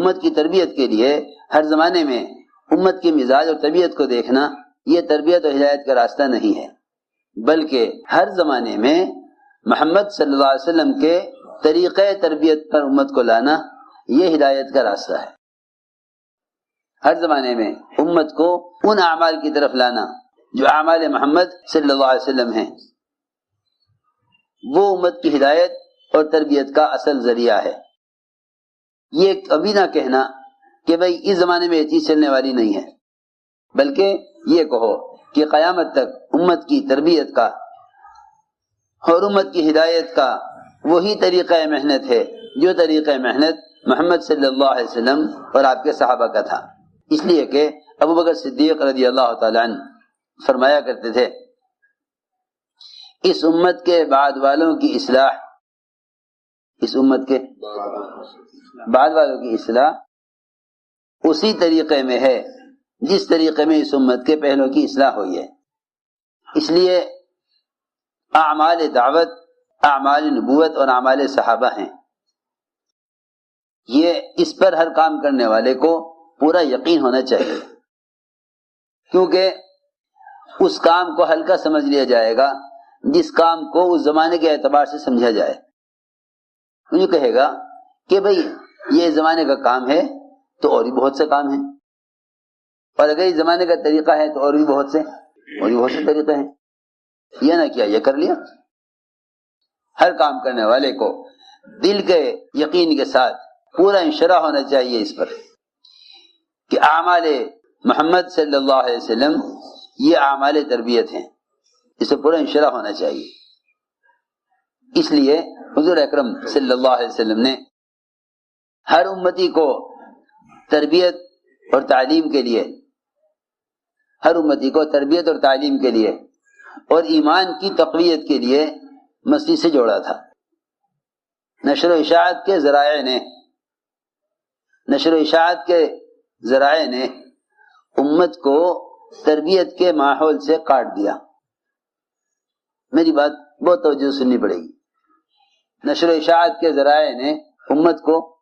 امت کی تربیت کے لیے ہر زمانے میں امت کی مزاج اور طبیعت کو دیکھنا یہ تربیت اور ہدایت کا راستہ نہیں ہے، بلکہ ہر زمانے میں محمد صلی اللہ علیہ وسلم کے طریقہ تربیت پر امت کو لانا یہ ہدایت کا راستہ ہے۔ ہر زمانے میں امت کو ان اعمال کی طرف لانا جو اعمال محمد صلی اللہ علیہ وسلم ہیں، وہ امت کی ہدایت اور تربیت کا اصل ذریعہ ہے۔ یہ کبھی نہ کہنا کہ بھئی اس زمانے میں یہ چیز چلنے والی نہیں ہے، بلکہ یہ کہو کہ قیامت تک امت کی تربیت کا اور امت کی ہدایت کا وہی طریقہ محنت ہے جو طریقہ محنت محمد صلی اللہ علیہ وسلم اور آپ کے صحابہ کا تھا۔ اس لیے کہ ابو بکر صدیق رضی اللہ تعالی عنہ فرمایا کرتے تھے، اس امت کے بعد والوں کی اصلاح، اس امت کے بعد والوں کی اصلاح اسی طریقے میں ہے جس طریقے میں اس امت کے پہلوں کی اصلاح ہوئی ہے۔ اس لیے اعمال دعوت، اعمال نبوت اور اعمال صحابہ ہیں، یہ اس پر ہر کام کرنے والے کو پورا یقین ہونا چاہیے، کیونکہ اس کام کو ہلکا سمجھ لیا جائے گا جس کام کو اس زمانے کے اعتبار سے سمجھا جائے۔ یہ کہے گا کہ بھئی یہ زمانے کا کام ہے تو اور بھی بہت سے کام ہیں، اور اگر اس زمانے کا طریقہ ہے تو اور بھی بہت سے طریقے ہیں، یہ نہ کیا یہ کر لیا۔ ہر کام کرنے والے کو دل کے یقین کے ساتھ پورا انشراح ہونا چاہیے اس پر کہ اعمال محمد صلی اللہ علیہ وسلم یہ اعمال تربیت ہیں، اسے پورا انشراح ہونا چاہیے۔ اس لیے حضور اکرم صلی اللہ علیہ وسلم نے ہر امتی کو تربیت اور تعلیم کے لیے، ہر امتی کو تربیت اور تعلیم کے لیے اور ایمان کی تقویت کے لیے مسجد سے جوڑا تھا۔ نشر و اشاعت کے ذرائع نے امت کو تربیت کے ماحول سے کاٹ دیا۔ میری بات بہت توجہ سننی پڑے گی۔ نشر و اشاعت کے ذرائع نے امت کو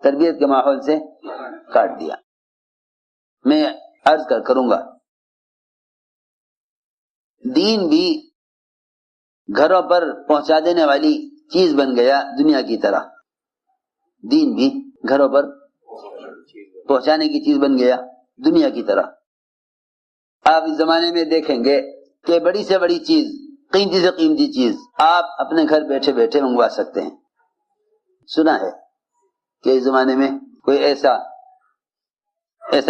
تربیت کے ماحول سے کاٹ دیا۔ میں عرض کروں گا، دین بھی گھروں پر پہنچا دینے والی چیز بن گیا دنیا کی طرح، دین بھی گھروں پر پہنچانے کی چیز بن گیا دنیا کی طرح۔ آپ اس زمانے میں دیکھیں گے کہ بڑی سے بڑی چیز، قیمتی سے قیمتی چیز آپ اپنے گھر بیٹھے بیٹھے منگوا سکتے ہیں۔ سنا ہے کہ اس زمانے میں کوئی ایسا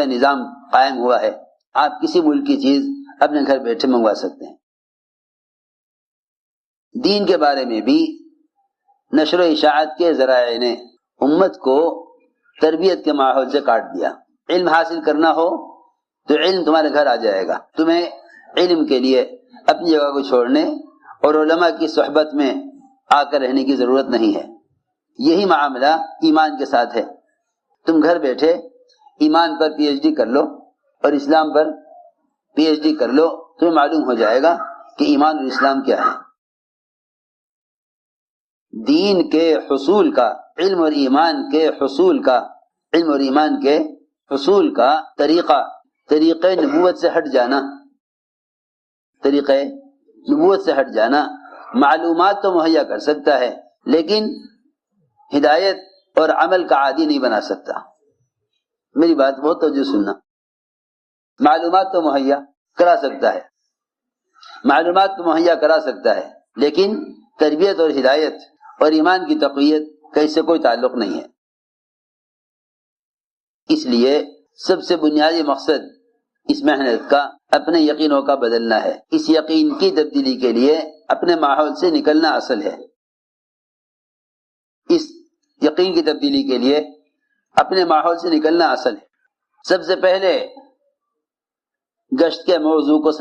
نظام قائم ہوا ہے، آپ کسی ملک کی چیز اپنے گھر بیٹھے منگوا سکتے ہیں۔ دین کے بارے میں بھی نشر و اشاعت کے ذرائع نے امت کو تربیت کے ماحول سے کاٹ دیا۔ علم حاصل کرنا ہو تو علم تمہارے گھر آ جائے گا، تمہیں علم کے لیے اپنی جگہ کو چھوڑنے اور علماء کی صحبت میں آ کر رہنے کی ضرورت نہیں ہے۔ یہی معاملہ ایمان کے ساتھ ہے۔ تم گھر بیٹھے ایمان پر پی ایچ ڈی کر لو اور اسلام پر پی ایچ ڈی کر لو، تمہیں معلوم ہو جائے گا کہ ایمان اور اسلام کیا ہے۔ دین کے حصول کا، علم اور ایمان کے حصول کا طریقہ نبوت سے ہٹ جانا معلومات تو مہیا کر سکتا ہے، لیکن ہدایت اور عمل کا عادی نہیں بنا سکتا۔ میری بات بہت توجہ سننا، معلومات تو مہیا کرا سکتا ہے لیکن تربیت اور ہدایت اور ایمان کی تقویت کا اس سے کوئی تعلق نہیں ہے۔ اس لیے سب سے بنیادی مقصد اس محنت کا اپنے یقینوں کا بدلنا ہے۔ اس یقین کی تبدیلی کے لیے اپنے ماحول سے نکلنا اصل ہے۔ اس یقین کی تبدیلی کے لیے اپنے ماحول سے نکلنا اصل ہے۔ سب سے پہلے گشت کے موضوع کو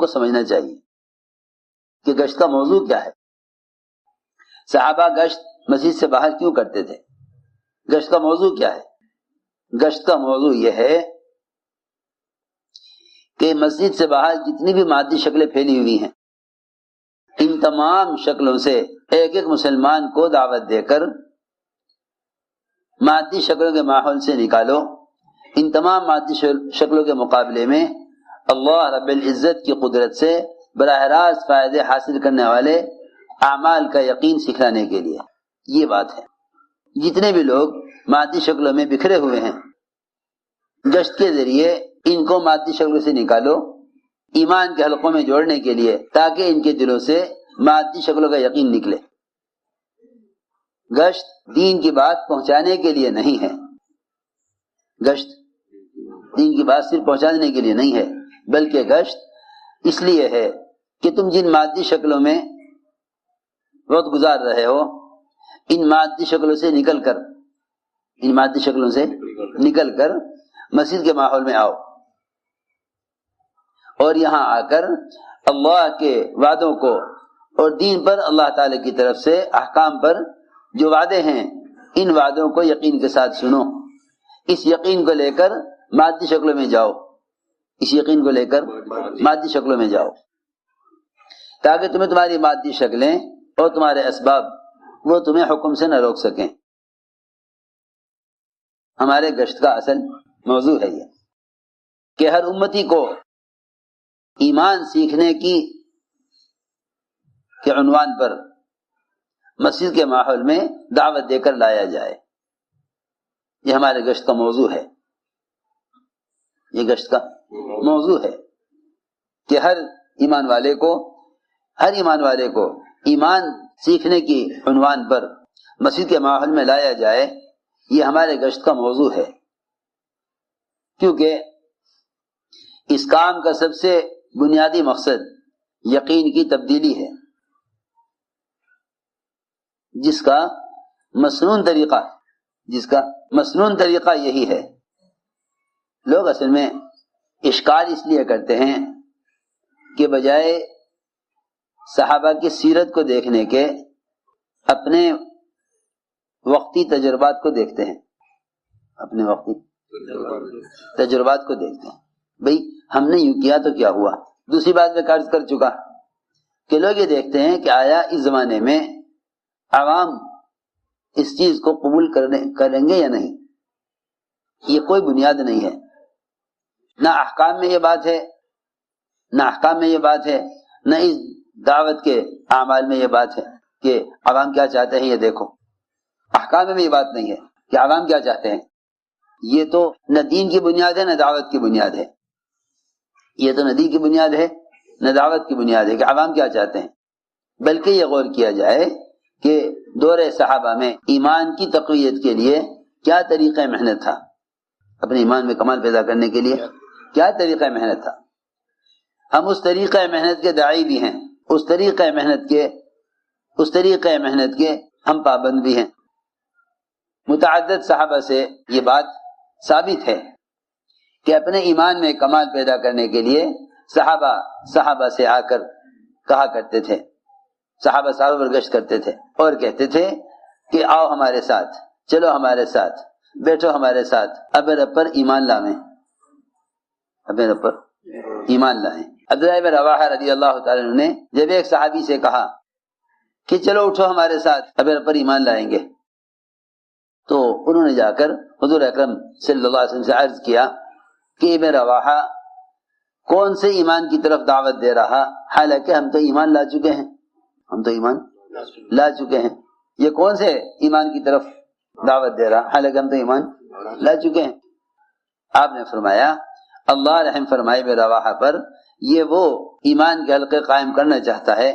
سمجھنا چاہیے۔ کہ گشت کا موضوع کیا ہے۔ صحابہ گشت مسجد سے باہر کیوں کرتے تھے؟ گشت کا موضوع کیا ہے؟ گشت کا موضوع یہ ہے کہ مسجد سے باہر جتنی بھی مادی شکلیں پھیلی ہوئی ہیں، ان تمام شکلوں سے ایک ایک مسلمان کو دعوت دے کر مادی شکلوں کے ماحول سے نکالو. ان تمام مادی شکلوں کے مقابلے میں اللہ رب العزت کی قدرت سے براہ راست فائدے حاصل کرنے والے اعمال کا یقین سکھلانے کے لیے. یہ بات ہے. جتنے بھی لوگ مادی شکلوں میں بکھرے ہوئے ہیں، گشت کے ذریعے ان کو مادی شکلوں سے نکالو ایمان کے حلقوں میں جوڑنے کے لیے، تاکہ ان کے دلوں سے مادی شکلوں کا یقین نکلے. گشت دین کی بات پہنچانے کے لیے نہیں ہے، گشت دین کی بات صرف پہنچانے کے لیے نہیں ہے، بلکہ گشت اس لیے ہے کہ تم جن مادی شکلوں میں وقت گزار رہے ہو، ان مادی شکلوں سے نکل کر مسجد کے ماحول میں آؤ، اور یہاں آ کر اللہ کے وعدوں کو اور دین پر اللہ تعالی کی طرف سے احکام پر جو وعدے ہیں، ان وعدوں کو یقین کے ساتھ سنو. اس یقین کو لے کر مادی شکلوں میں جاؤ، مادی شکلوں میں جاؤ، تاکہ تمہیں تمہاری مادی شکلیں اور تمہارے اسباب وہ تمہیں حکم سے نہ روک سکیں. ہمارے گشت کا اصل موضوع ہے یہ کہ ہر امتی کو ایمان سیکھنے کے عنوان پر مسجد کے ماحول میں دعوت دے کر لایا جائے. یہ ہمارے گشت کا موضوع ہے. یہ گشت کا موضوع ہے کہ ہر ایمان والے کو ایمان سیکھنے کی عنوان پر مسجد کے ماحول میں لایا جائے. یہ ہمارے گشت کا موضوع ہے، کیونکہ اس کام کا سب سے بنیادی مقصد یقین کی تبدیلی ہے، جس کا مسنون طریقہ یہی ہے. لوگ اصل میں اشکال اس لیے کرتے ہیں کہ بجائے صحابہ کی سیرت کو دیکھنے کے اپنے وقتی تجربات کو دیکھتے ہیں. بھئی ہم نے یوں کیا تو کیا ہوا. دوسری بات میں عرض کر چکا کہ لوگ یہ دیکھتے ہیں کہ آیا اس زمانے میں عوام اس چیز کو قبول کریں گے یا نہیں. یہ کوئی بنیاد نہیں ہے. نہ احکام میں یہ بات ہے، نہ اس دعوت کے اعمال میں یہ بات ہے کہ عوام کیا چاہتے ہیں یہ دیکھو. احکام میں یہ بات نہیں ہے کہ عوام کیا چاہتے ہیں. یہ تو نہ دین کی بنیاد ہے نہ دعوت کی بنیاد ہے. یہ تو نہ دین کی بنیاد ہے نہ دعوت کی بنیاد ہے کہ عوام کیا چاہتے ہیں. بلکہ یہ غور کیا جائے کہ دور صحابہ میں ایمان کی تقویت کے لیے کیا طریقہ محنت تھا، اپنے ایمان میں کمال پیدا کرنے کے لیے کیا طریقہ محنت تھا. ہم اس طریقہ محنت کے داعی بھی ہیں، اس طریقہ محنت کے ہم پابند بھی ہیں. متعدد صحابہ سے یہ بات ثابت ہے کہ اپنے ایمان میں کمال پیدا کرنے کے لیے صحابہ سے آ کر کہا کرتے تھے، صحابہ پر گشت کرتے تھے اور کہتے تھے کہ آؤ ہمارے ساتھ، چلو ہمارے ساتھ، بیٹھو ہمارے ساتھ، اب رب پر ایمان لائیں. عبداللہ بن رواحہ رضی اللہ تعالیٰ عنہ نے جب ایک صحابی سے کہا کہ چلو اٹھو ہمارے ساتھ، اب رب پر ایمان لائیں گے، تو انہوں نے جا کر حضور اکرم صلی اللہ علیہ وسلم سے عرض کیا کہ ابن رواحہ کون سے ایمان کی طرف دعوت دے رہا، حالانکہ ہم تو ایمان لا چکے ہیں. یہ کون سے ایمان کی طرف دعوت دے رہا، حالانکہ ہم تو ایمان لا چکے ہیں. آپ نے فرمایا اللہ رحم فرمائے ابن رواحہ پر، یہ وہ ایمان کے حلقے قائم کرنا چاہتا ہے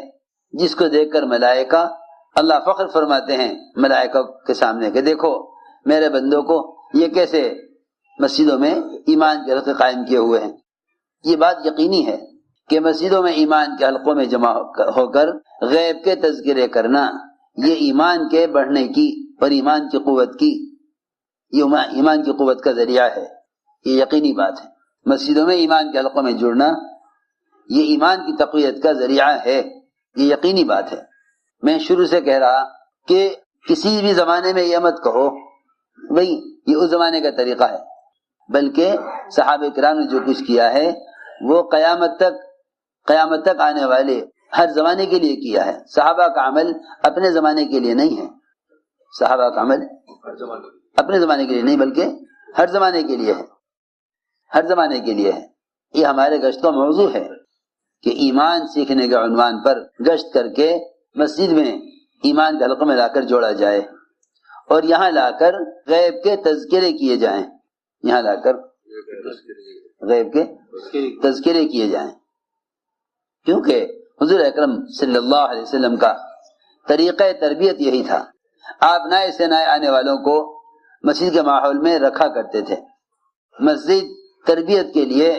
جس کو دیکھ کر ملائکہ اللہ فخر فرماتے ہیں ملائکہ کے سامنے کہ دیکھو میرے بندوں کو یہ کیسے مسجدوں میں ایمان کے حلقے قائم کیے ہوئے ہیں. یہ بات یقینی ہے کہ مسجدوں میں ایمان کے حلقوں میں جمع ہو کر غیب کے تذکرے کرنا یہ ایمان کے بڑھنے کی اور ایمان کی قوت کا ذریعہ ہے. یہ یقینی بات ہے. مسجدوں میں ایمان کے حلقوں میں جڑنا یہ ایمان کی تقویت کا ذریعہ ہے. یہ یقینی بات ہے. میں شروع سے کہہ رہا کہ کسی بھی زمانے میں یہ مت کہو بھئی یہ اس زمانے کا طریقہ ہے، بلکہ صحابہ کرام نے جو کچھ کیا ہے وہ قیامت تک آنے والے ہر زمانے کے لیے کیا ہے. صحابہ کا عمل اپنے زمانے کے لیے نہیں ہے، صحابہ کا عمل اپنے زمانے کے لیے نہیں بلکہ ہر زمانے کے لیے ہے، ہر زمانے کے لیے ہے. یہ ہمارے گشت کا موضوع ہے کہ ایمان سیکھنے کے عنوان پر گشت کر کے مسجد میں ایمان کے حلقے میں لا کر جوڑا جائے اور یہاں لا کر غیب کے تذکرے کیے جائیں، یہاں لا کر غیب کے تذکرے کیے جائیں. کیونکہ حضور اکرم صلی اللہ علیہ وسلم کا طریقہ تربیت یہی تھا. آپ نئے سے نئے آنے والوں کو مسجد کے ماحول میں رکھا کرتے تھے. مسجد تربیت کے لیے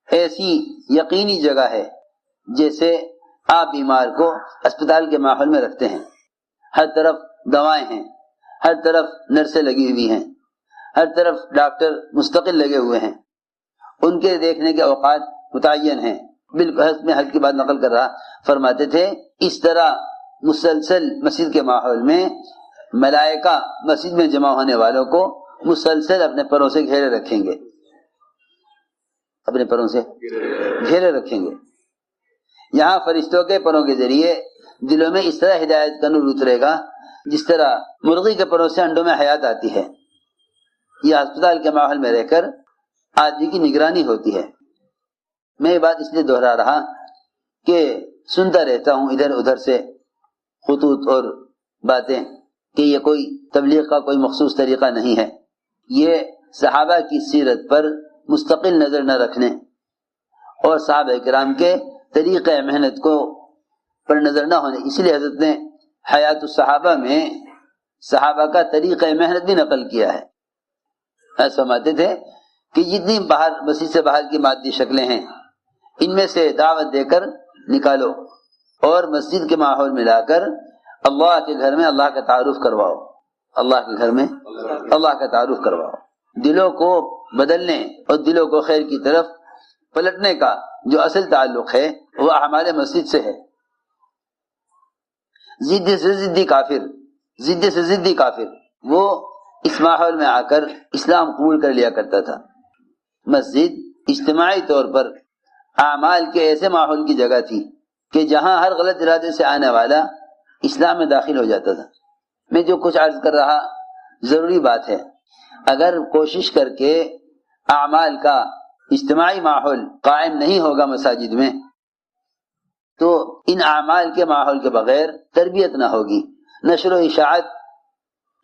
ایسی یقینی جگہ ہے جیسے آپ بیمار کو اسپتال کے ماحول میں رکھتے ہیں. ہر طرف دوائیں ہیں، ہر طرف نرسیں لگی ہوئی ہیں، ہر طرف ڈاکٹر مستقل لگے ہوئے ہیں، ان کے دیکھنے کے اوقات متعین ہیں. بالکل میں حل کی بات نقل کر رہا، فرماتے تھے اس طرح مسلسل مسجد کے ماحول میں ملائکہ مسجد میں جمع ہونے والوں کو مسلسل اپنے پروں سے گھیرے رکھیں گے، اپنے پروں سے گھیرے رکھیں گے. یہاں فرشتوں کے پروں کے ذریعے دلوں میں اس طرح ہدایت کا نور اترے گا جس طرح مرغی کے پروں سے انڈوں میں حیات آتی ہے. یہ اسپتال کے ماحول میں رہ کر آدمی کی نگرانی ہوتی ہے. میں یہ بات اس لیے دہرا رہا کہ سنتا رہتا ہوں ادھر ادھر سے خطوط اور باتیں کہ یہ کوئی تبلیغ کا کوئی مخصوص طریقہ نہیں ہے. یہ صحابہ کی سیرت پر مستقل نظر نہ رکھنے اور صحابہ کرام کے طریقہ محنت کو پر نظر نہ ہونے، اس لیے حضرت نے حیات الصحابہ میں صحابہ کا طریقہ محنت بھی نقل کیا ہے. ایسا فرماتے تھے کہ جتنی باہر مسجد سے باہر کی مادی شکلیں ہیں ان میں سے دعوت دے کر نکالو اور مسجد کے ماحول میں لا کر اللہ کے گھر میں اللہ کا تعارف کرواؤ، اللہ کے گھر میں اللہ کا تعارف کرواؤ. دلوں کو بدلنے اور دلوں کو خیر کی طرف پلٹنے کا جو اصل تعلق ہے وہ ہمارے مسجد سے ہے. ضد سے ضدی کافر، ضد سے ضدی کافر وہ اس ماحول میں آ کر اسلام قبول کر لیا کرتا تھا. مسجد اجتماعی طور پر اعمال کے ایسے ماحول کی جگہ تھی کہ جہاں ہر غلط ارادے سے آنے والا اسلام میں داخل ہو جاتا تھا. میں جو کچھ عرض کر رہا ضروری بات ہے. اگر کوشش کر کے اعمال کا اجتماعی ماحول قائم نہیں ہوگا مساجد میں تو ان اعمال کے ماحول کے بغیر تربیت نہ ہوگی. نشر و اشاعت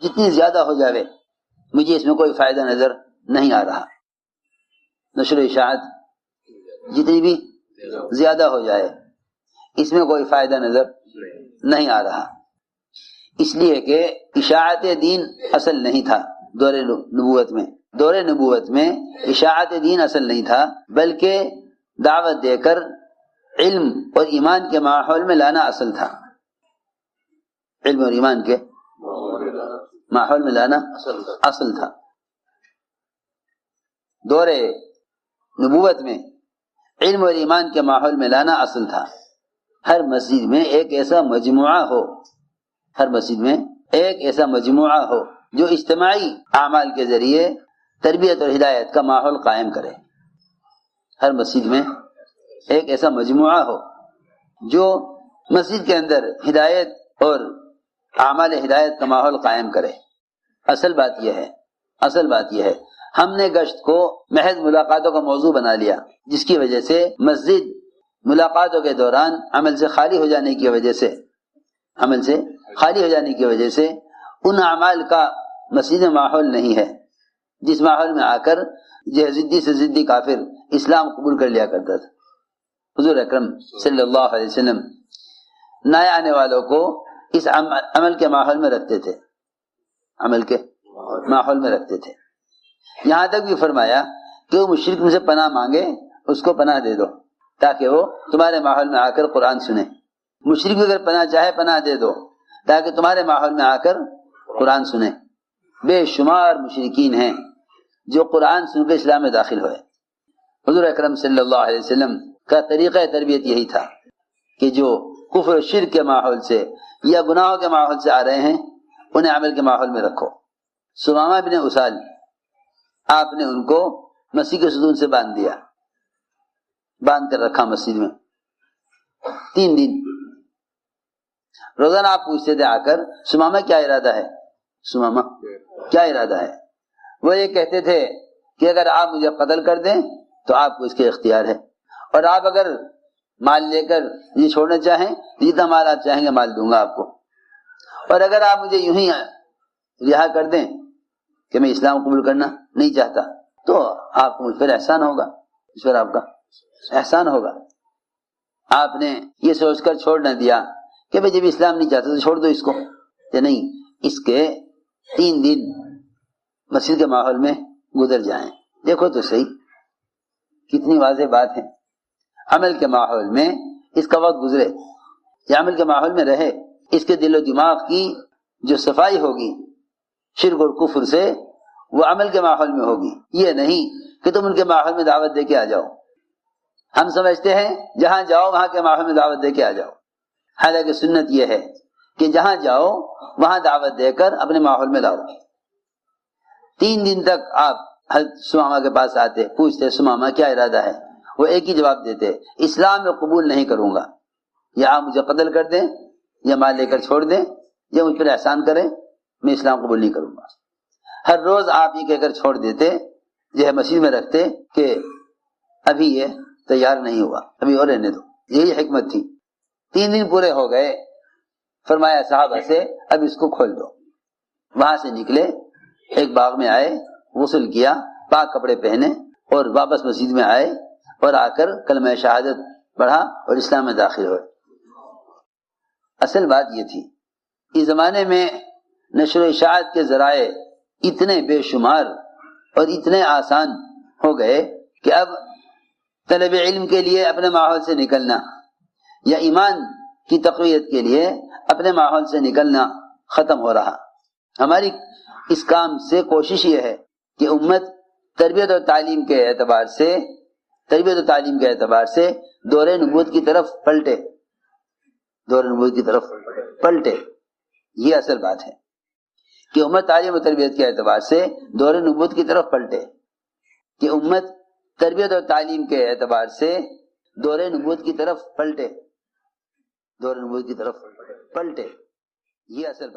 جتنی زیادہ ہو جاوے مجھے اس میں کوئی فائدہ نظر نہیں آ رہا. نشر و اشاعت جتنی بھی زیادہ ہو جائے اس میں کوئی فائدہ نظر نہیں آ رہا، اس لیے کہ اشاعت دین اصل نہیں تھا دور نبوت میں. دور نبوت میں اشاعت دین اصل نہیں تھا بلکہ دعوت دے کر علم اور ایمان کے ماحول میں لانا اصل تھا. علم اور ایمان کے ماحول میں لانا اصل تھا. دور نبوت میں علم اور ایمان کے ماحول میں لانا اصل تھا. ہر مسجد میں ایک ایسا مجموعہ ہو، ہر مسجد میں ایک ایسا مجموعہ ہو جو اجتماعی اعمال کے ذریعے تربیت اور ہدایت کا ماحول قائم کرے. ہر مسجد میں ایک ایسا مجموعہ ہو جو مسجد کے اندر ہدایت اور اعمال ہدایت کا ماحول قائم کرے. اصل بات یہ ہے، اصل بات یہ ہے ہم نے گشت کو محض ملاقاتوں کا موضوع بنا لیا جس کی وجہ سے مسجد ملاقاتوں کے دوران عمل سے خالی ہو جانے کی وجہ سے عمل سے خالی ہو جانے کی وجہ سے ان اعمال کا مسجد میں ماحول نہیں ہے جس ماحول میں آ کر یہ ضدی سے ضدی کافر اسلام قبول کر لیا کرتا تھا. حضور اکرم صلی اللہ علیہ وسلم نئے آنے والوں کو اس عمل کے ماحول میں رکھتے تھے، عمل کے ماحول میں رکھتے تھے. یہاں تک بھی فرمایا کہ وہ مشرک میں سے پناہ مانگے اس کو پناہ دے دو تاکہ وہ تمہارے ماحول میں آ کر قرآن سنے. مشرک بھی اگر پناہ چاہے پناہ دے دو تاکہ تمہارے ماحول میں آ کر قرآن سنے. بے شمار مشرکین ہیں جو قرآن سن کے اسلام میں داخل ہوئے. حضور اکرم صلی اللہ علیہ وسلم کا طریقہ تربیت یہی تھا کہ جو کفر و شرک کے ماحول سے یا گناہوں کے ماحول سے آ رہے ہیں انہیں عمل کے ماحول میں رکھو. سمامہ بن اسال آپ نے ان کو مسیح کے ستون سے باندھ دیا، باندھ کر رکھا مسجد میں. 3 دن روزانہ آپ پوچھتے تھے آ کر سمامہ کیا ارادہ ہے، سمامہ کیا ارادہ ہے؟ وہ یہ کہتے تھے کہ اگر آپ مجھے قتل کر دیں تو آپ کو اس کے اختیار ہے، اور آپ اگر مال لے کر یہ چھوڑنا چاہیں جتنا مال آپ چاہیں گے مال دوں گا آپ کو، اور اگر آپ مجھے یوں ہی رہا کر دیں کہ میں اسلام قبول کرنا نہیں چاہتا تو آپ کو مجھ پر احسان ہوگا، اس پر آپ کا احسان ہوگا۔ آپ نے یہ سوچ کر چھوڑ نہ دیا کہ بھئی جب اسلام نہیں چاہتا تو چھوڑ دو اس کو، کہ نہیں، اس کے 3 دن مسجد کے ماحول میں گزر جائیں۔ دیکھو تو صحیح کتنی واضح بات ہے، عمل کے ماحول میں اس کا وقت گزرے، یہ عمل کے ماحول میں رہے، اس کے دل و دماغ کی جو صفائی ہوگی شرک اور کفر سے وہ عمل کے ماحول میں ہوگی، یہ نہیں کہ تم ان کے ماحول میں دعوت دے کے آ جاؤ۔ ہم سمجھتے ہیں جہاں جاؤ وہاں کے ماحول میں دعوت دے کے آ جاؤ، حالانکہ سنت یہ ہے کہ جہاں جاؤ وہاں دعوت دے کر اپنے ماحول میں لاؤ۔ 3 دن تک آپ حضرت سمامہ کے پاس آتے، پوچھتے سمامہ کیا ارادہ ہے، وہ ایک ہی جواب دیتے، اسلام میں قبول نہیں کروں گا، یا آپ مجھے قتل کر دیں یا مال لے کر چھوڑ دیں یا مجھ پر احسان کریں، میں اسلام قبول نہیں کروں گا۔ ہر روز آپ یہ کہہ کر چھوڑ دیتے، جو ہے مسجد میں رکھتے کہ ابھی یہ تیار نہیں ہوا، ابھی اور رہنے دو، یہی حکمت تھی۔ 3 دن پورے ہو گئے، فرمایا صحابہ سے اب اس کو کھول دو۔ وہاں سے نکلے، ایک باغ میں آئے، غسل کیا، پاک کپڑے پہنے اور واپس مسجد میں آئے اور آ کر کلمہ شہادت پڑھا اور اسلام میں داخل ہوئے۔ اصل بات یہ تھی، اس زمانے میں نشر و اشاعت کے ذرائع اتنے بے شمار اور اتنے آسان ہو گئے کہ اب طلب علم کے لیے اپنے ماحول سے نکلنا یا ایمان کی تقویت کے لیے اپنے ماحول سے نکلنا ختم ہو رہا۔ ہماری اس کام سے کوشش یہ ہے کہ امت تربیت اور تعلیم کے اعتبار سے دور نبوت کی طرف پلٹے، دور نبوت کی طرف پلٹے۔ یہ اصل بات ہے کہ امت تعلیم و تربیت کے اعتبار سے دور نبوت کی طرف پلٹے، کہ امت تربیت اور تعلیم کے اعتبار سے دور نبوت کی طرف پلٹے، دور نبوت کی طرف پلٹے، یہ اصل بات